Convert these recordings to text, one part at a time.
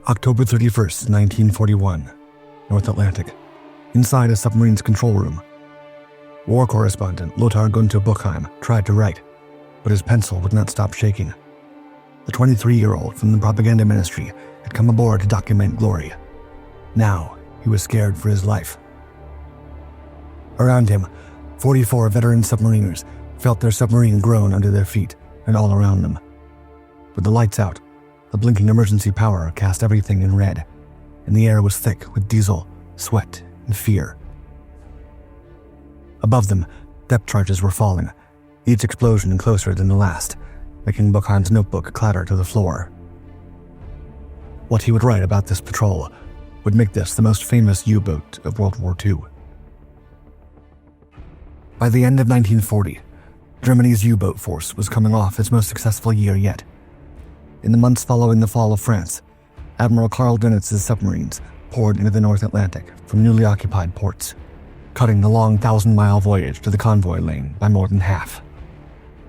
October 31st, 1941, North Atlantic, inside a submarine's control room. War correspondent Lothar-Günther Buchheim tried to write, but his pencil would not stop shaking. The 23-year-old from the propaganda ministry had come aboard to document glory. Now, he was scared for his life. Around him, 44 veteran submariners felt their submarine groan under their feet and all around them. With the lights out, the blinking emergency power cast everything in red, and the air was thick with diesel, sweat, and fear. Above them, depth charges were falling, each explosion closer than the last, making Buchheim's notebook clatter to the floor. What he would write about this patrol would make this the most famous U-boat of World War II. By the end of 1940, Germany's U-boat force was coming off its most successful year yet. In the months following the fall of France, Admiral Karl Dönitz's submarines poured into the North Atlantic from newly occupied ports, cutting the long 1,000-mile voyage to the convoy lane by more than half.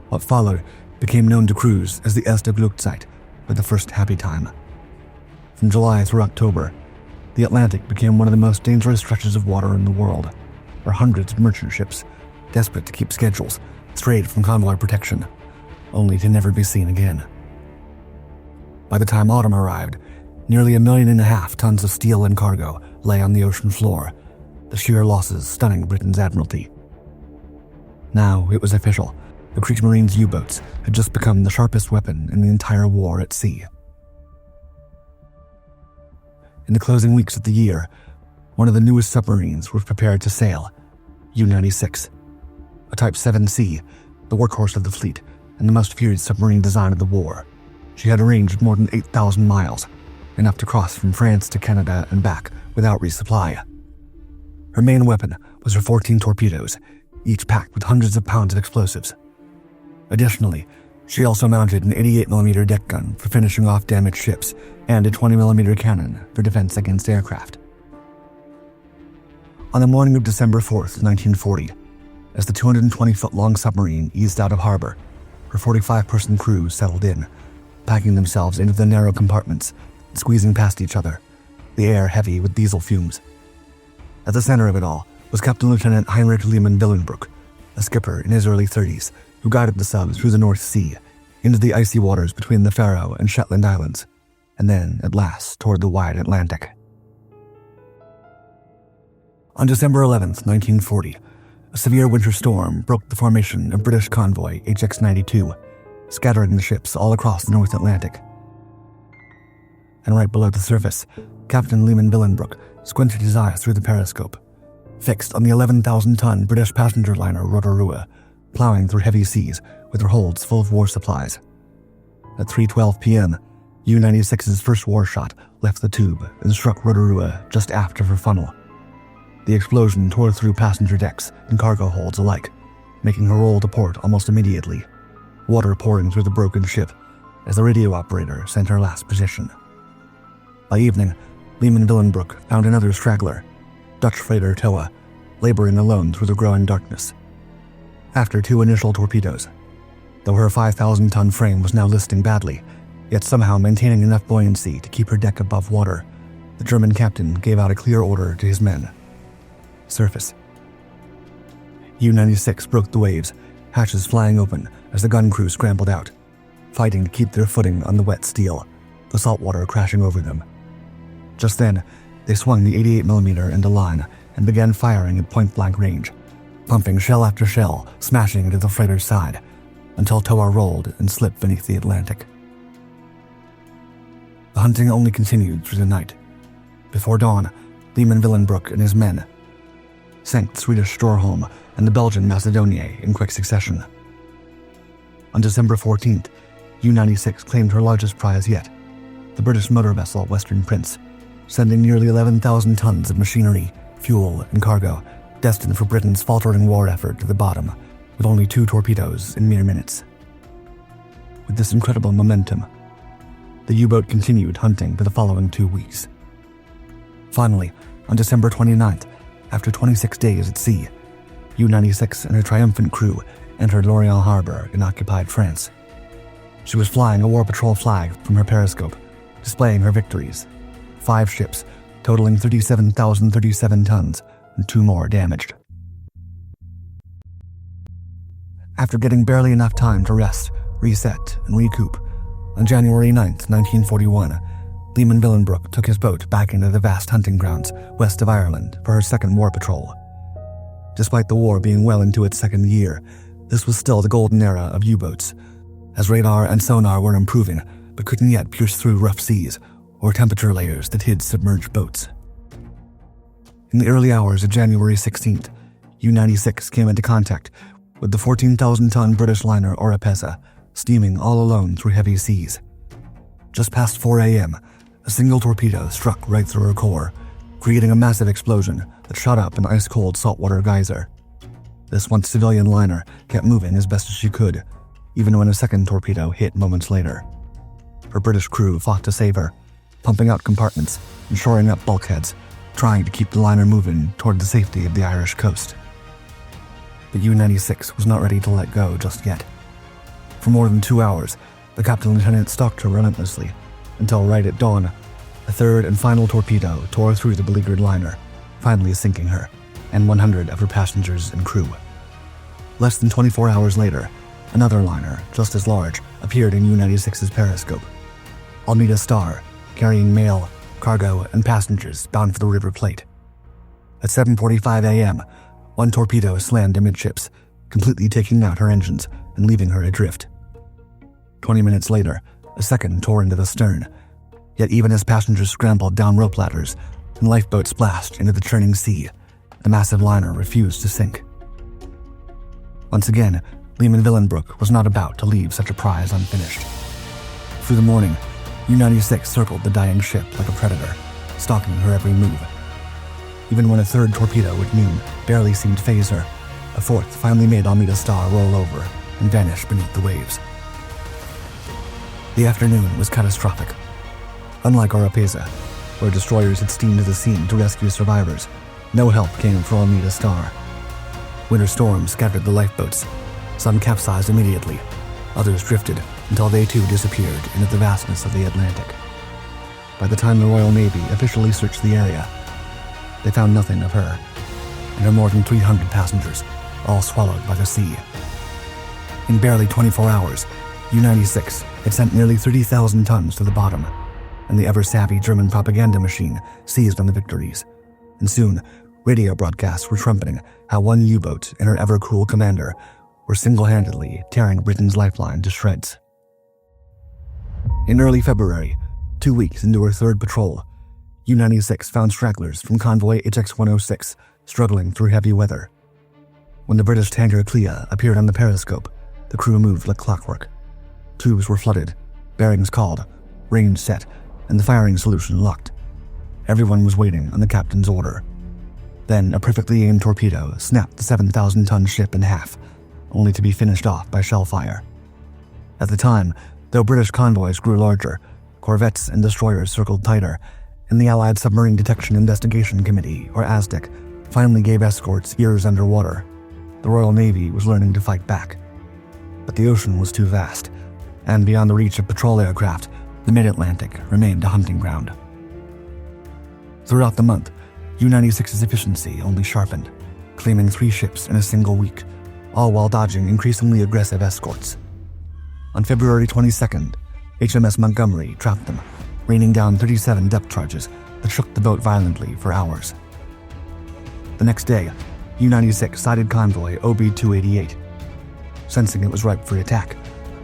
What followed became known to crews as the Erste Glückzeit, or the first happy time. From July through October, the Atlantic became one of the most dangerous stretches of water in the world, where hundreds of merchant ships, desperate to keep schedules, strayed from convoy protection, only to never be seen again. By the time autumn arrived, nearly 1.5 million tons of steel and cargo lay on the ocean floor, the sheer losses stunning Britain's admiralty. Now it was official. The Kriegsmarine's U-boats had just become the sharpest weapon in the entire war at sea. In the closing weeks of the year, one of the newest submarines was prepared to sail, U-96, a Type 7C, the workhorse of the fleet and the most feared submarine design of the war. She had a range of more than 8,000 miles, enough to cross from France to Canada and back without resupply. Her main weapon was her 14 torpedoes, each packed with hundreds of pounds of explosives. Additionally, she also mounted an 88mm deck gun for finishing off damaged ships and a 20mm cannon for defense against aircraft. On the morning of December 4th, 1940, as the 220-foot-long submarine eased out of harbor, her 45-person crew settled in, packing themselves into the narrow compartments, squeezing past each other, the air heavy with diesel fumes. At the center of it all was Captain Lieutenant Heinrich Lehmann-Willenbruch, a skipper in his early 30s who guided the sub through the North Sea, into the icy waters between the Faroe and Shetland Islands, and then, at last, toward the wide Atlantic. On December 11th, 1940, a severe winter storm broke the formation of British convoy HX-92, scattering the ships all across the North Atlantic. And right below the surface, Captain Lehmann-Willenbruch squinted his eyes through the periscope, fixed on the 11,000-ton British passenger liner Rotorua, plowing through heavy seas with her holds full of war supplies. At 3:12 p.m., U-96's first war shot left the tube and struck Rotorua just aft of her funnel. The explosion tore through passenger decks and cargo holds alike, making her roll to port almost immediately, water pouring through the broken ship as the radio operator sent her last position. By evening, Lehmann-Willenbruch found another straggler, Dutch freighter Toa, laboring alone through the growing darkness. After 2 initial torpedoes, though her 5,000-ton frame was now listing badly, yet somehow maintaining enough buoyancy to keep her deck above water, the German captain gave out a clear order to his men. Surface. U-96 broke the waves, hatches flying open as the gun crew scrambled out, fighting to keep their footing on the wet steel, the salt water crashing over them. Just then, they swung the 88mm into line and began firing at point-blank range, pumping shell after shell, smashing into the freighter's side, until Toa rolled and slipped beneath the Atlantic. The hunting only continued through the night. Before dawn, Lehmann-Willenbruch and his men sank the Swedish Storholm and the Belgian Macedonier in quick succession. On December 14th, U-96 claimed her largest prize yet, the British motor vessel Western Prince, sending nearly 11,000 tons of machinery, fuel, and cargo destined for Britain's faltering war effort to the bottom, with only 2 torpedoes in mere minutes. With this incredible momentum, the U-boat continued hunting for the following 2 weeks. Finally, on December 29th, after 26 days at sea, U-96 and her triumphant crew entered Lorient Harbor in occupied France. She was flying a war patrol flag from her periscope, displaying her victories 5 ships, totaling 37,037 tons, and 2 more damaged. After getting barely enough time to rest, reset, and recoup, on January 9, 1941, Lehman Willenbroek took his boat back into the vast hunting grounds west of Ireland for her second war patrol. Despite the war being well into its second year, this was still the golden era of U-boats, as radar and sonar were improving but couldn't yet pierce through rough seas or temperature layers that hid submerged boats. In the early hours of January 16th, U-96 came into contact with the 14,000-ton British liner Oropesa, steaming all alone through heavy seas. Just past 4 a.m., a single torpedo struck right through her core, creating a massive explosion that shot up an ice-cold saltwater geyser. This once civilian liner kept moving as best as she could, even when a second torpedo hit moments later. Her British crew fought to save her, pumping out compartments and shoring up bulkheads, trying to keep the liner moving toward the safety of the Irish coast. But U-96 was not ready to let go just yet. For more than 2 hours, the captain lieutenant stalked her relentlessly, until right at dawn, a third and final torpedo tore through the beleaguered liner, finally sinking her and 100 of her passengers and crew. Less than 24 hours later, another liner, just as large, appeared in U-96's periscope. Almeida Star, carrying mail, cargo, and passengers bound for the River Plate. At 7:45 a.m., one torpedo slammed amidships, completely taking out her engines and leaving her adrift. 20 minutes later, a second tore into the stern, yet even as passengers scrambled down rope ladders and lifeboats splashed into the churning sea, the massive liner refused to sink. Once again, Lehman Willenbroek was not about to leave such a prize unfinished. Through the morning, U-96 circled the dying ship like a predator, stalking her every move. Even when a third torpedo at noon barely seemed to faze her, a fourth finally made Almeida Star roll over and vanish beneath the waves. The afternoon was catastrophic. Unlike Oropesa, where destroyers had steamed to the scene to rescue survivors, no help came for Almeida Star. Winter storms scattered the lifeboats. Some capsized immediately, others drifted until they too disappeared into the vastness of the Atlantic. By the time the Royal Navy officially searched the area, they found nothing of her, and her more than 300 passengers, all swallowed by the sea. In barely 24 hours, U-96 had sent nearly 30,000 tons to the bottom, and the ever-savvy German propaganda machine seized on the victories. And soon, radio broadcasts were trumpeting how one U-boat and her ever-cool commander were single-handedly tearing Britain's lifeline to shreds. In early February, 2 weeks into her third patrol, U-96 found stragglers from convoy HX-106 struggling through heavy weather. When the British tanker Clea appeared on the periscope, the crew moved like clockwork. Tubes were flooded, bearings called, range set, and the firing solution locked. Everyone was waiting on the captain's order. Then a perfectly aimed torpedo snapped the 7,000-ton ship in half, only to be finished off by shell fire. At the time, though British convoys grew larger, corvettes and destroyers circled tighter, and the Allied Submarine Detection Investigation Committee, or ASDEC, finally gave escorts ears underwater. The Royal Navy was learning to fight back. But the ocean was too vast, and beyond the reach of patrol aircraft, the mid-Atlantic remained a hunting ground. Throughout the month, U-96's efficiency only sharpened, claiming 3 ships in a single week, all while dodging increasingly aggressive escorts. On February 22nd, HMS Montgomery trapped them, raining down 37 depth charges that shook the boat violently for hours. The next day, U-96 sighted convoy OB-288. Sensing it was ripe for attack,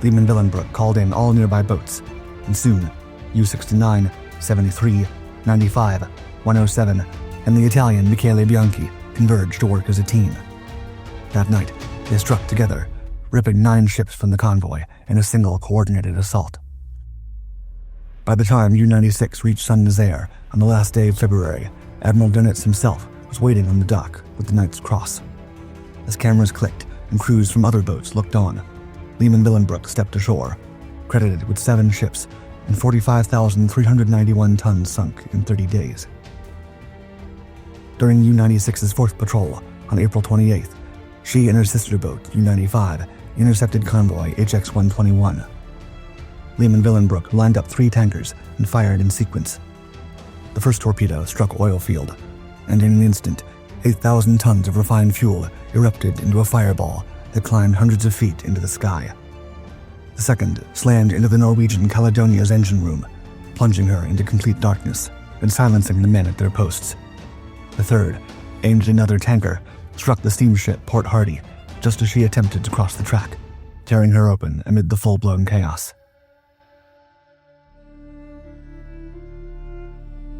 Lehman Willenbroek called in all nearby boats, and soon, U-69, 73, 95, 107, and the Italian Michele Bianchi converged to work as a team. That night, they struck together, ripping 9 ships from the convoy in a single coordinated assault. By the time U-96 reached Saint-Nazaire on the last day of February, Admiral Dönitz himself was waiting on the dock with the Knight's Cross. As cameras clicked and crews from other boats looked on, Lehman Willenbroek stepped ashore, credited with 7 ships and 45,391 tons sunk in 30 days. During U-96's 4th patrol on April 28th, she and her sister boat, U-95, intercepted convoy HX-121. Lehman Willenbroek lined up 3 tankers and fired in sequence. The The first torpedo struck oil field, and in an instant, 8,000 tons of refined fuel erupted into a fireball that climbed hundreds of feet into the sky. The second slammed into the Norwegian Caledonia's engine room, plunging her into complete darkness and silencing the men at their posts. The third, aimed at another tanker, struck the steamship Port Hardy just as she attempted to cross the track, tearing her open amid the full-blown chaos.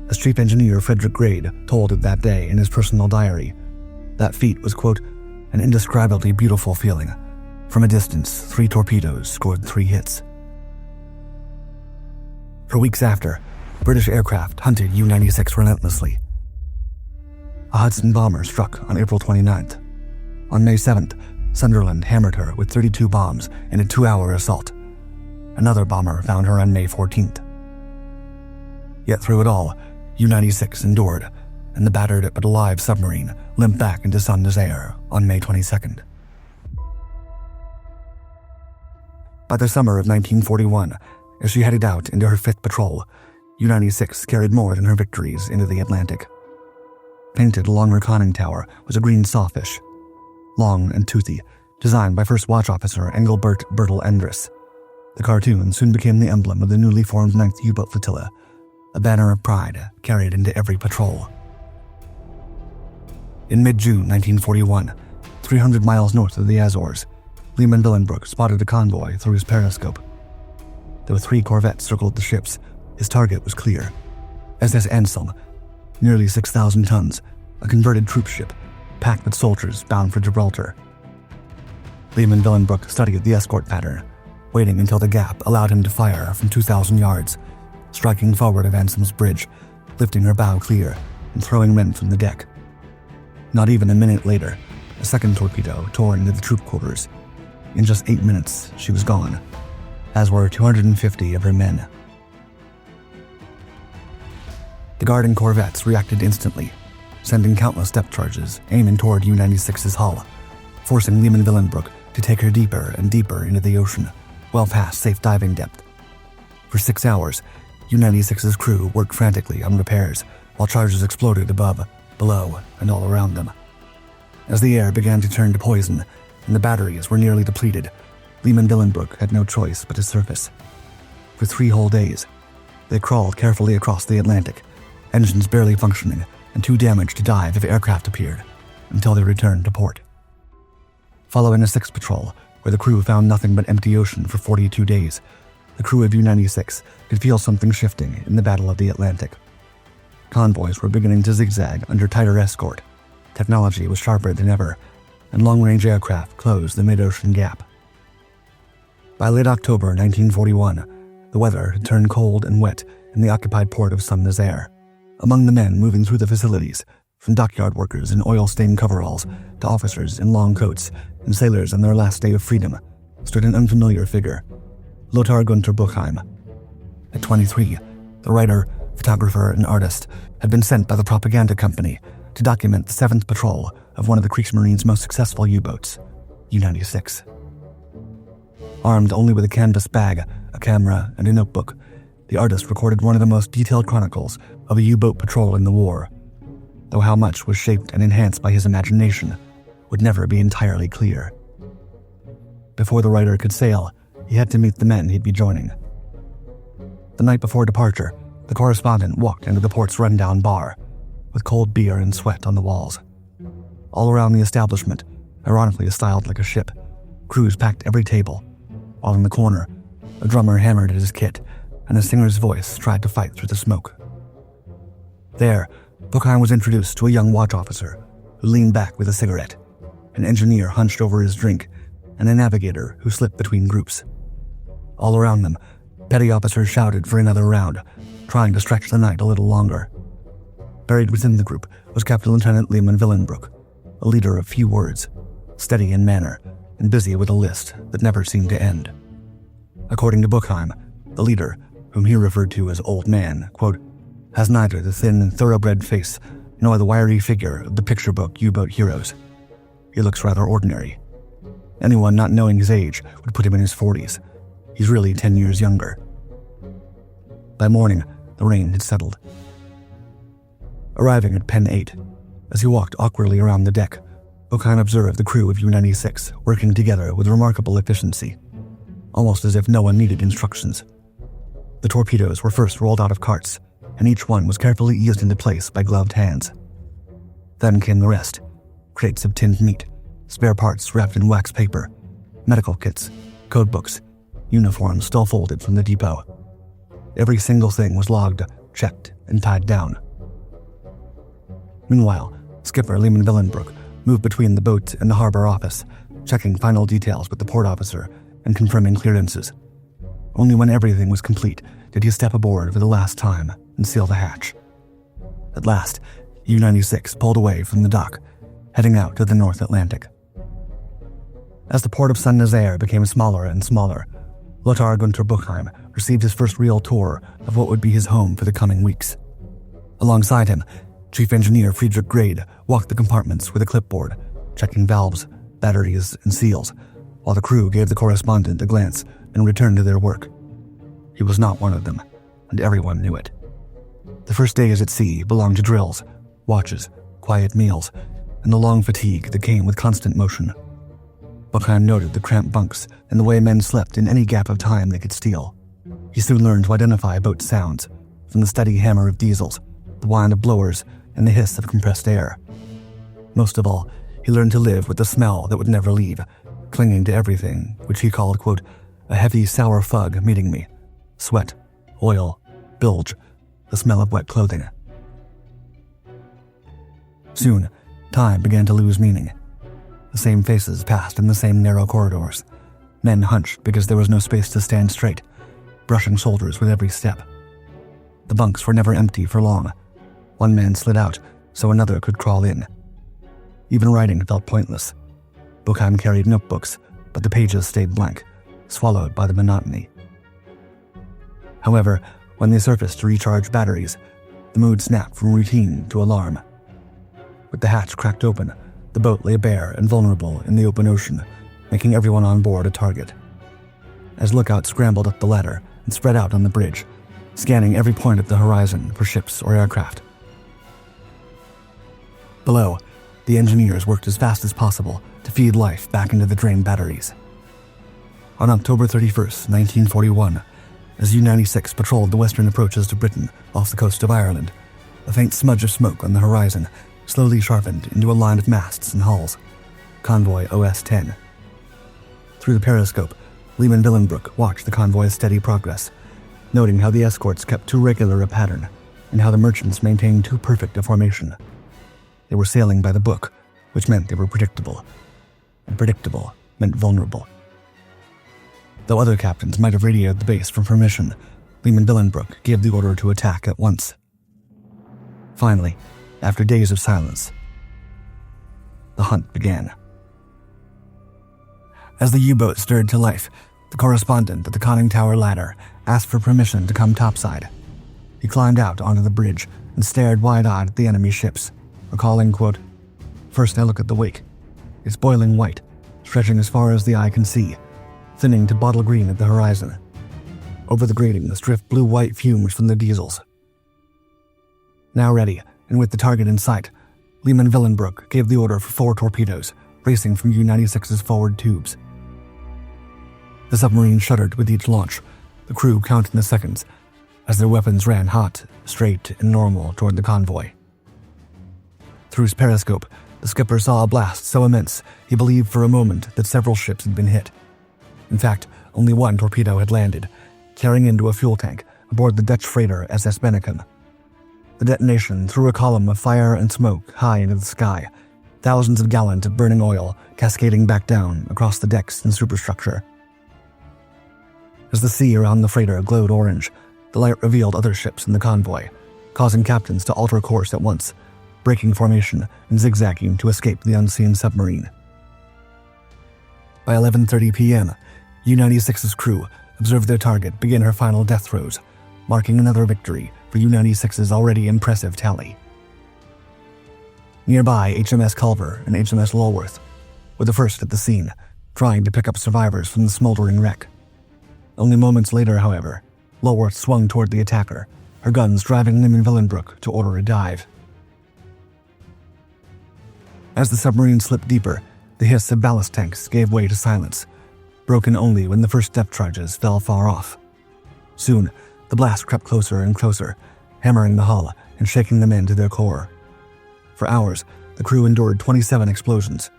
As chief engineer Frederick Grade told it that day in his personal diary, that feat was, quote, an indescribably beautiful feeling. From a distance, 3 torpedoes scored 3 hits. For weeks after, British aircraft hunted U-96 relentlessly. A Hudson bomber struck on April 29th. On May 7th, Sunderland hammered her with 32 bombs in a 2-hour assault. Another bomber found her on May 14th. Yet through it all, U-96 endured, and the battered but alive submarine limped back into Saint-Nazaire on May 22nd. By the summer of 1941, as she headed out into her 5th patrol, U-96 carried more than her victories into the Atlantic. Painted along her conning tower was a green sawfish, long and toothy, designed by First Watch Officer Engelbert Bertel Endres. The cartoon soon became the emblem of the newly formed 9th U-boat flotilla, a banner of pride carried into every patrol. In mid-June 1941, 300 miles north of the Azores, Lehman Willenbroek spotted a convoy through his periscope. Though 3 corvettes circled the ships, his target was clear. SS Anselm, nearly 6,000 tons, a converted troop ship, packed with soldiers bound for Gibraltar. Lehman Willenbroek studied the escort pattern, waiting until the gap allowed him to fire from 2,000 yards, striking forward of Anselm's bridge, lifting her bow clear, and throwing men from the deck. Not even a minute later, a second torpedo tore into the troop quarters. In just 8 minutes, she was gone, as were 250 of her men. The guarding corvettes reacted instantly, sending countless depth charges aiming toward U-96's hull, forcing Lehman Willenbroek to take her deeper and deeper into the ocean, well past safe diving depth. For 6 hours, U-96's crew worked frantically on repairs while charges exploded above, below, and all around them. As the air began to turn to poison and the batteries were nearly depleted, Lehman Willenbroek had no choice but to surface. For 3 whole days, they crawled carefully across the Atlantic, engines barely functioning and too damaged to dive if aircraft appeared, until they returned to port. Following a 6th patrol, where the crew found nothing but empty ocean for 42 days, the crew of U-96 could feel something shifting in the Battle of the Atlantic. Convoys were beginning to zigzag under tighter escort, technology was sharper than ever, and long-range aircraft closed the mid-ocean gap. By late October 1941, the weather had turned cold and wet in the occupied port of Saint-Nazaire. Among the men moving through the facilities, from dockyard workers in oil-stained coveralls to officers in long coats and sailors on their last day of freedom, stood an unfamiliar figure, Lothar-Günther Buchheim. At 23, the writer, photographer, and artist had been sent by the propaganda company to document the 7th patrol of one of the Kriegsmarine's most successful U-boats, U-96. Armed only with a canvas bag, a camera, and a notebook, the artist recorded one of the most detailed chronicles of a U-boat patrol in the war, though how much was shaped and enhanced by his imagination would never be entirely clear. Before the writer could sail, he had to meet the men he'd be joining. The night before departure, the correspondent walked into the port's rundown bar, with cold beer and sweat on the walls. All around the establishment, ironically styled like a ship, crews packed every table, while in the corner, a drummer hammered at his kit, and a singer's voice tried to fight through the smoke. There, Buchheim was introduced to a young watch officer who leaned back with a cigarette, an engineer hunched over his drink, and a navigator who slipped between groups. All around them, petty officers shouted for another round, trying to stretch the night a little longer. Buried within the group was Captain Lieutenant Lehman Willenbroek, a leader of few words, steady in manner, and busy with a list that never seemed to end. According to Buchheim, the leader, whom he referred to as Old Man, quote, has neither the thin, thoroughbred face nor the wiry figure of the picture book U-boat heroes. He looks rather ordinary. Anyone not knowing his age would put him in his 40s. He's really 10 years younger. By morning, the rain had settled. Arriving at Pen 8, as he walked awkwardly around the deck, Buchheim observed the crew of U-96 working together with remarkable efficiency, almost as if no one needed instructions. The torpedoes were first rolled out of carts, and each one was carefully eased into place by gloved hands. Then came the rest: crates of tinned meat, spare parts wrapped in wax paper, medical kits, code books, uniforms still folded from the depot. Every single thing was logged, checked, and tied down. Meanwhile, Skipper Lehman Willenbrook moved between the boat and the harbor office, checking final details with the port officer and confirming clearances. Only when everything was complete did he step aboard for the last time and seal the hatch. At last, U-96 pulled away from the dock, heading out to the North Atlantic. As the port of Saint-Nazaire became smaller and smaller, Lothar-Günther Buchheim received his first real tour of what would be his home for the coming weeks. Alongside him, Chief Engineer Friedrich Grade walked the compartments with a clipboard, checking valves, batteries, and seals, while the crew gave the correspondent a glance and returned to their work. He was not one of them, and everyone knew it. The first days at sea belonged to drills, watches, quiet meals, and the long fatigue that came with constant motion. Buchheim noted the cramped bunks and the way men slept in any gap of time they could steal. He soon learned to identify boat sounds, from the steady hammer of diesels, the whine of blowers, and the hiss of compressed air. Most of all, he learned to live with the smell that would never leave, clinging to everything, which he called, quote, a heavy sour fug meeting me. Sweat, oil, bilge, the smell of wet clothing. Soon, time began to lose meaning. The same faces passed in the same narrow corridors. Men hunched because there was no space to stand straight, brushing shoulders with every step. The bunks were never empty for long. One man slid out so another could crawl in. Even writing felt pointless. Buchheim carried notebooks, but the pages stayed blank, swallowed by the monotony. However, when they surfaced to recharge batteries, the mood snapped from routine to alarm. With the hatch cracked open, the boat lay bare and vulnerable in the open ocean, making everyone on board a target. As lookouts scrambled up the ladder and spread out on the bridge, scanning every point of the horizon for ships or aircraft. Below, the engineers worked as fast as possible to feed life back into the drained batteries. On October 31st, 1941, as U-96 patrolled the western approaches to Britain off the coast of Ireland, a faint smudge of smoke on the horizon slowly sharpened into a line of masts and hulls. Convoy OS-10. Through the periscope, Lehman Willenbrook watched the convoy's steady progress, noting how the escorts kept too regular a pattern and how the merchants maintained too perfect a formation. They were sailing by the book, which meant they were predictable. And predictable meant vulnerable. Though other captains might have radioed the base for permission, Lehman Willenbrook gave the order to attack at once. Finally, after days of silence, the hunt began. As the U-boat stirred to life, the correspondent at the conning tower ladder asked for permission to come topside. He climbed out onto the bridge and stared wide-eyed at the enemy ships, recalling, quote, first I look at the wake. It's boiling white, stretching as far as the eye can see, thinning to bottle green at the horizon. Over the gratings drift blue-white fumes from the diesels. Now ready, and with the target in sight, Lehman Willenbrook gave the order for 4 torpedoes, racing from U-96's forward tubes. The submarine shuddered with each launch, the crew counting the seconds, as their weapons ran hot, straight, and normal toward the convoy. Through his periscope, the skipper saw a blast so immense he believed for a moment that several ships had been hit. In fact, only one torpedo had landed, tearing into a fuel tank aboard the Dutch freighter SS Bennekom. The detonation threw a column of fire and smoke high into the sky, thousands of gallons of burning oil cascading back down across the decks and superstructure. As the sea around the freighter glowed orange, the light revealed other ships in the convoy, causing captains to alter course at once, breaking formation and zigzagging to escape the unseen submarine. By 11:30 p.m., U-96's crew observed their target begin her final death throes, marking another victory for U-96's already impressive tally. Nearby, HMS Culver and HMS Lulworth were the first at the scene, trying to pick up survivors from the smoldering wreck. Only moments later, however, Lulworth swung toward the attacker, her guns driving Lehman Willenbrook to order a dive. As the submarine slipped deeper, the hiss of ballast tanks gave way to silence, broken only when the first depth charges fell far off. Soon, the blast crept closer and closer, hammering the hull and shaking the men to their core. For hours, the crew endured 27 explosions.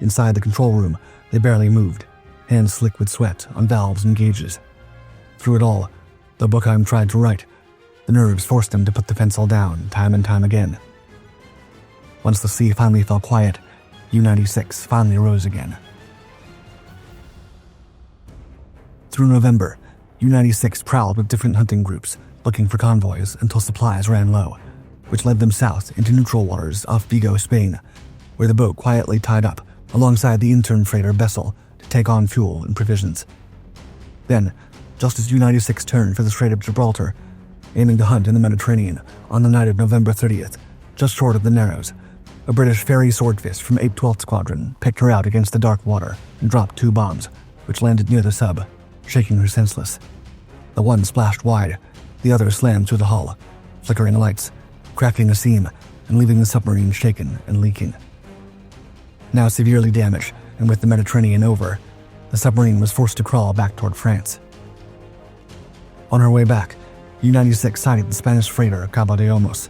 Inside the control room, they barely moved, hands slick with sweat on valves and gauges. Through it all, though Buchheim tried to write, the nerves forced him to put the pencil down time and time again. Once the sea finally fell quiet, U-96 finally rose again. Through November, U-96 prowled with different hunting groups, looking for convoys until supplies ran low, which led them south into neutral waters off Vigo, Spain, where the boat quietly tied up alongside the intern freighter Bessel to take on fuel and provisions. Then, just as U-96 turned for the Strait of Gibraltar, aiming to hunt in the Mediterranean on the night of November 30th, just short of the Narrows, a British ferry swordfish from 812th Squadron picked her out against the dark water and dropped 2 bombs, which landed near the sub, shaking her senseless. The one splashed wide, the other slammed through the hull, flickering lights, cracking a seam, and leaving the submarine shaken and leaking. Now severely damaged, and with the Mediterranean over, the submarine was forced to crawl back toward France. On her way back, U-96 sighted the Spanish freighter Cabo de Olmos,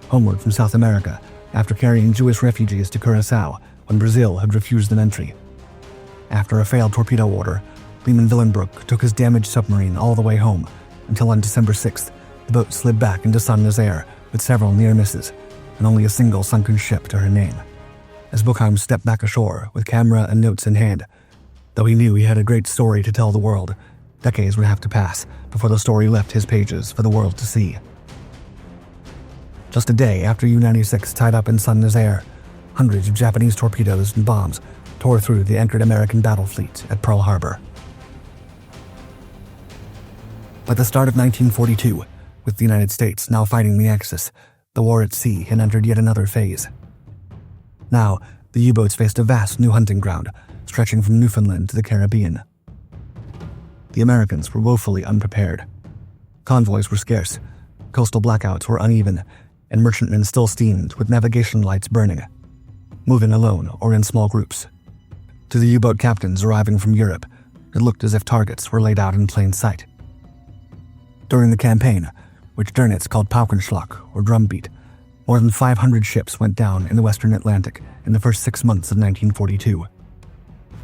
homeward from South America after carrying Jewish refugees to Curaçao when Brazil had refused them entry. After a failed torpedo order, Lehman-Willenbroek took his damaged submarine all the way home until on December 6th, the boat slid back into Saint-Nazaire with several near misses and only a single sunken ship to her name. As Buchheim stepped back ashore with camera and notes in hand, though he knew he had a great story to tell the world, decades would have to pass before the story left his pages for the world to see. Just a day after U-96 tied up in Saint-Nazaire, hundreds of Japanese torpedoes and bombs tore through the anchored American battle fleet at Pearl Harbor. By the start of 1942, with the United States now fighting the Axis, the war at sea had entered yet another phase. Now, the U-boats faced a vast new hunting ground, stretching from Newfoundland to the Caribbean. The Americans were woefully unprepared. Convoys were scarce, coastal blackouts were uneven, and merchantmen still steamed with navigation lights burning, moving alone or in small groups. To the U-boat captains arriving from Europe, it looked as if targets were laid out in plain sight. During the campaign, which Dönitz called Paukenschlag, or drumbeat, more than 500 ships went down in the western Atlantic in the first 6 months of 1942.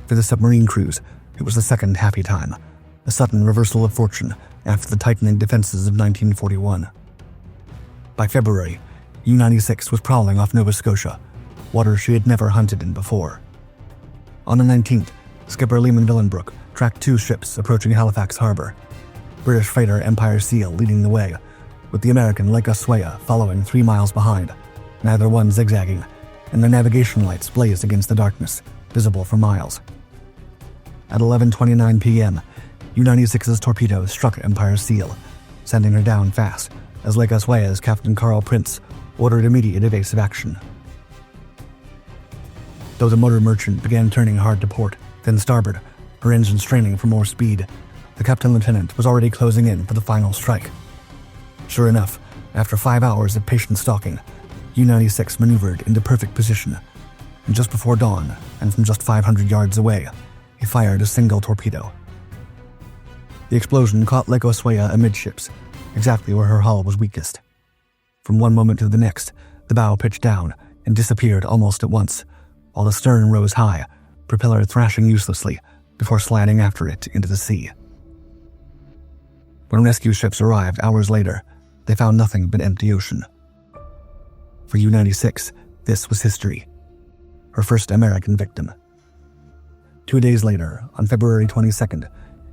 For the submarine crews, it was the second happy time, a sudden reversal of fortune after the tightening defenses of 1941. By February, U-96 was prowling off Nova Scotia, waters she had never hunted in before. On the 19th, skipper Lehman-Willenbroek tracked 2 ships approaching Halifax Harbor, British freighter Empire Seal leading the way, with the American Lake Oswego following 3 miles behind, neither one zigzagging, and their navigation lights blazed against the darkness, visible for miles. At 11:29 p.m., U-96's torpedoes struck Empire Seal, sending her down fast, as Lake Oswego's Captain Carl Prince ordered immediate evasive action. Though the motor merchant began turning hard to port, then starboard, her engine straining for more speed, the captain-lieutenant was already closing in for the final strike. Sure enough, after 5 hours of patient stalking, U-96 maneuvered into perfect position, and just before dawn, and from just 500 yards away, he fired a single torpedo. The explosion caught Lake Oswego amidships, exactly where her hull was weakest. From one moment to the next, the bow pitched down and disappeared almost at once, while the stern rose high, propeller thrashing uselessly before sliding after it into the sea. When rescue ships arrived hours later, they found nothing but empty ocean. For U-96, this was history. Her first American victim. 2 days later, on February 22nd,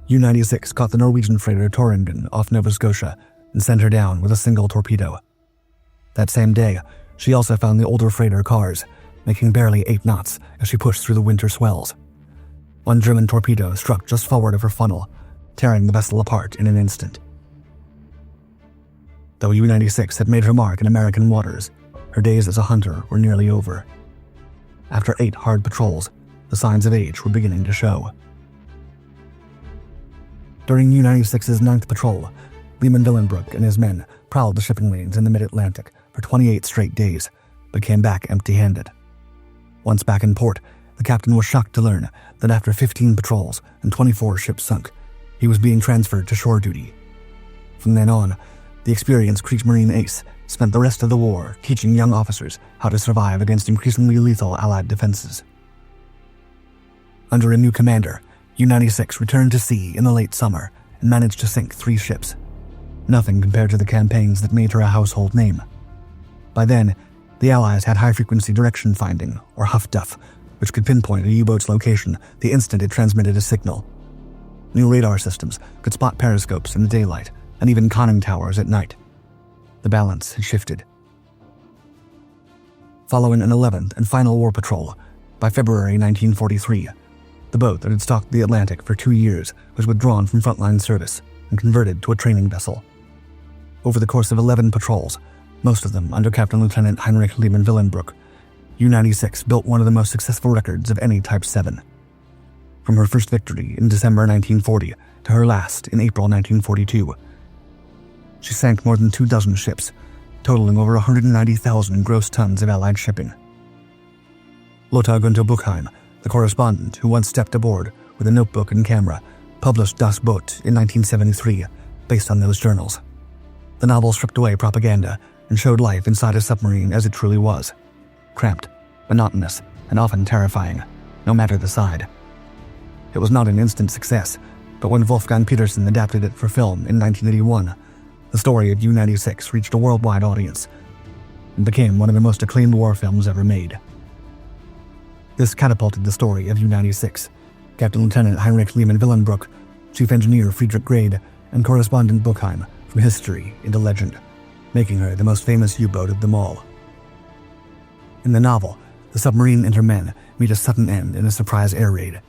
U-96 caught the Norwegian freighter Torringen off Nova Scotia and sent her down with a single torpedo. That same day, she also found the older freighter Kars, making barely 8 knots as she pushed through the winter swells. One German torpedo struck just forward of her funnel, tearing the vessel apart in an instant. Though U-96 had made her mark in American waters, her days as a hunter were nearly over. After 8 hard patrols, the signs of age were beginning to show. During U-96's 9th patrol, Lehman-Willenbroek and his men prowled the shipping lanes in the mid-Atlantic for 28 straight days, but came back empty-handed. Once back in port, the captain was shocked to learn that after 15 patrols and 24 ships sunk, he was being transferred to shore duty. From then on, the experienced Kriegsmarine ace spent the rest of the war teaching young officers how to survive against increasingly lethal Allied defenses. Under a new commander, U-96 returned to sea in the late summer and managed to sink 3 ships. Nothing compared to the campaigns that made her a household name. By then, the Allies had high-frequency direction finding, or HUF-DUF, which could pinpoint a U-boat's location the instant it transmitted a signal. New radar systems could spot periscopes in the daylight and even conning towers at night. The balance had shifted. Following an 11th and final war patrol, by February 1943, the boat that had stalked the Atlantic for 2 years was withdrawn from frontline service and converted to a training vessel. Over the course of 11 patrols, most of them under Captain Lieutenant Heinrich Lehmann-Willenbruch, U-96 built one of the most successful records of any Type 7. From her first victory in December 1940 to her last in April 1942, she sank more than 24 ships, totaling over 190,000 gross tons of Allied shipping. Lothar-Günther Buchheim, the correspondent who once stepped aboard with a notebook and camera, published Das Boot in 1973 based on those journals. The novel stripped away propaganda and showed life inside a submarine as it truly was: cramped, monotonous, and often terrifying, no matter the side. It was not an instant success, but when Wolfgang Petersen adapted it for film in 1981, the story of U-96 reached a worldwide audience and became one of the most acclaimed war films ever made. This catapulted the story of U-96, Captain Lieutenant Heinrich Lehmann-Willenbruch, Chief Engineer Friedrich Grade, and correspondent Buchheim from history into legend, making her the most famous U-boat of them all. In the novel, the submarine and her men meet a sudden end in a surprise air raid.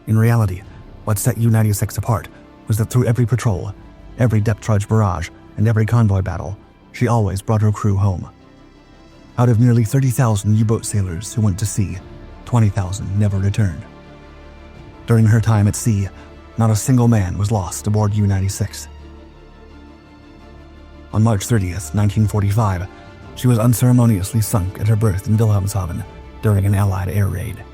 In reality, what set U-96 apart was that through every patrol, every depth charge barrage, and every convoy battle, she always brought her crew home. Out of nearly 30,000 U-boat sailors who went to sea, 20,000 never returned. During her time at sea, not a single man was lost aboard U-96. On March 30th, 1945, she was unceremoniously sunk at her berth in Wilhelmshaven during an Allied air raid.